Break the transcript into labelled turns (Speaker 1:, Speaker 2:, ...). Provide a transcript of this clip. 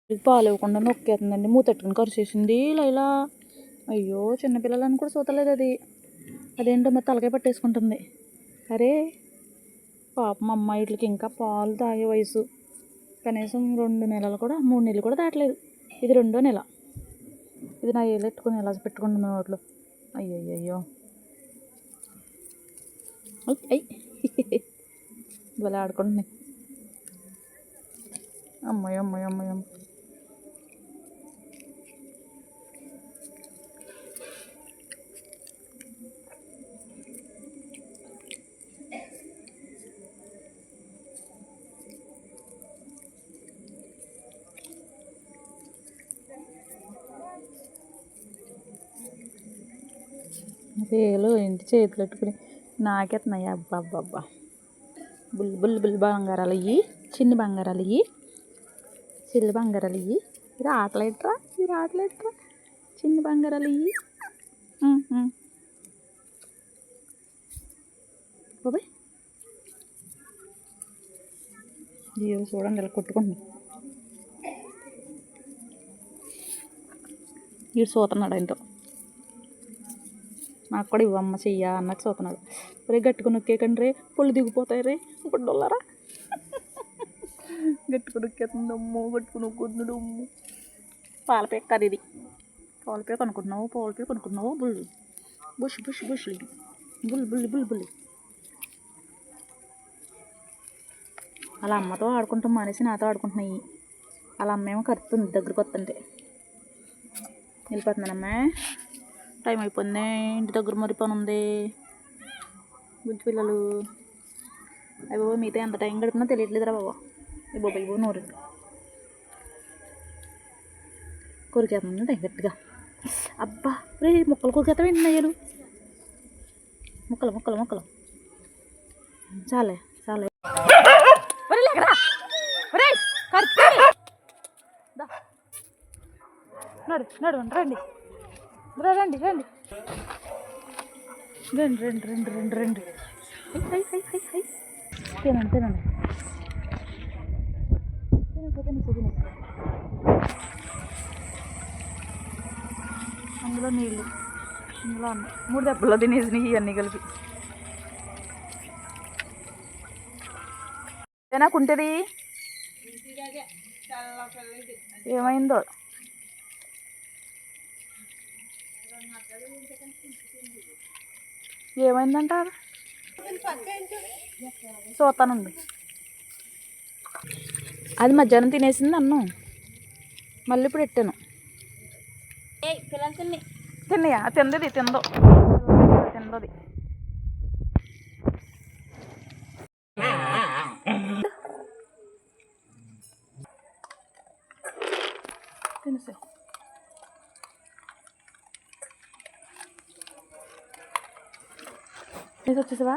Speaker 1: పాలు ఇవ్వకుండా నొక్కేస్తుందండి. మూతెట్టుకుని కరిచేసింది లైలా. అయ్యో చిన్నపిల్లలని కూడా చూతలేదు అది. అదేంటో మరి తలకాయ పట్టేసుకుంటుంది. అరే పాపం అమ్మాయి వీటికి ఇంకా పాలు తాగే వయసు. కనీసం 2 నెలలు కూడా 3 నెలలు కూడా దాటలేదు. ఇది 2వ నెల. ఇది నా ఏళ్ళు ఎట్టుకుని ఎలా పెట్టుకుంటుంది నోట్లో. అయ్యయ్యో అయ్యి భలే ఆడుకుంటుంది. అమ్మాయి అమ్మాయి అమ్మాయి అమ్మ వేలు ఇంటి చేతులు పెట్టుకుని నాకెత్తున్నాయి. అబ్బా అబ్బా బుల్లి బుల్లి బుల్లి బంగారాలు ఇవి, చిన్ని బంగారాలు ఇవి, చిల్లి బంగారాలు ఇవి. ఇది ఆటలేట్రా, ఇది ఆటలేట్రా, చిన్ని బంగారాలు ఇవి. బాబాయ్ జీవ చూడండి ఇలా కొట్టుకుంటున్నాడు. వీడు చూస్తున్నాడు ఆయనతో. నాకు కూడా ఇవ్వమ్మ చెయ్య అన్నట్టు చూస్తున్నాడు. రే గట్టుకుని నొక్కేకండి రే, పొళ్ళు దిగిపోతాయి రే బుడ్డోళ్ళరా. గట్టుకుని నొక్కేస్తుంది అమ్మో, గట్టుకుని నొక్కుతున్నాడు అమ్ము. పాలపేక కాదు ఇది. పాలపేక అనుకుంటున్నావు, పాలపేక అనుకుంటున్నావు. బుల్లి బుష్ బుష్ బుష్ బుల్లి బుల్లి బుల్లి బుల్లి. అలా అమ్మతో ఆడుకుంటాం మానేసి నాతో ఆడుకుంటున్నాయి. అలా అమ్మేమో కరుతుంది దగ్గరికి వస్తుంటే. వెళ్ళిపోతున్నానమ్మా, టైం అయిపోయింది, ఇంటి దగ్గర మరి పని ఉంది. బుజ్జి పిల్లలు అయ్యో మిగతా ఎంత టైం గడిపినా తెలియట్లేదురా బాబా. ఈ బాబా ఇవ్వ నోరు కొరికేస్తుంది గట్టిగా. అబ్బా రే మొక్కలు కొరికేస్తావు ఏంటి అయ్యారు. మొక్కలు మొక్కలు మొక్కలు చాలే చాలే. నడు నడు రండి రండి రండి రండి రండి రండి రండి రండి. హై హై హై హై తినండి తినండి తినండి. అందులో నీళ్ళు, ఇందులో అన్న 3 దెబ్బల్లో తినేసినాయి ఇవన్నీ కలిపి. ఏనాకుంటుంది ఏమైందో. ఏమైందంటారు చూస్తానండి. అది మధ్యాహ్నం తినేసింది అన్నం, మళ్ళీ ఇప్పుడు పెట్టాను. తిన్నయా తిందది తిందో తిందది. తినేసే వచ్చేసావా.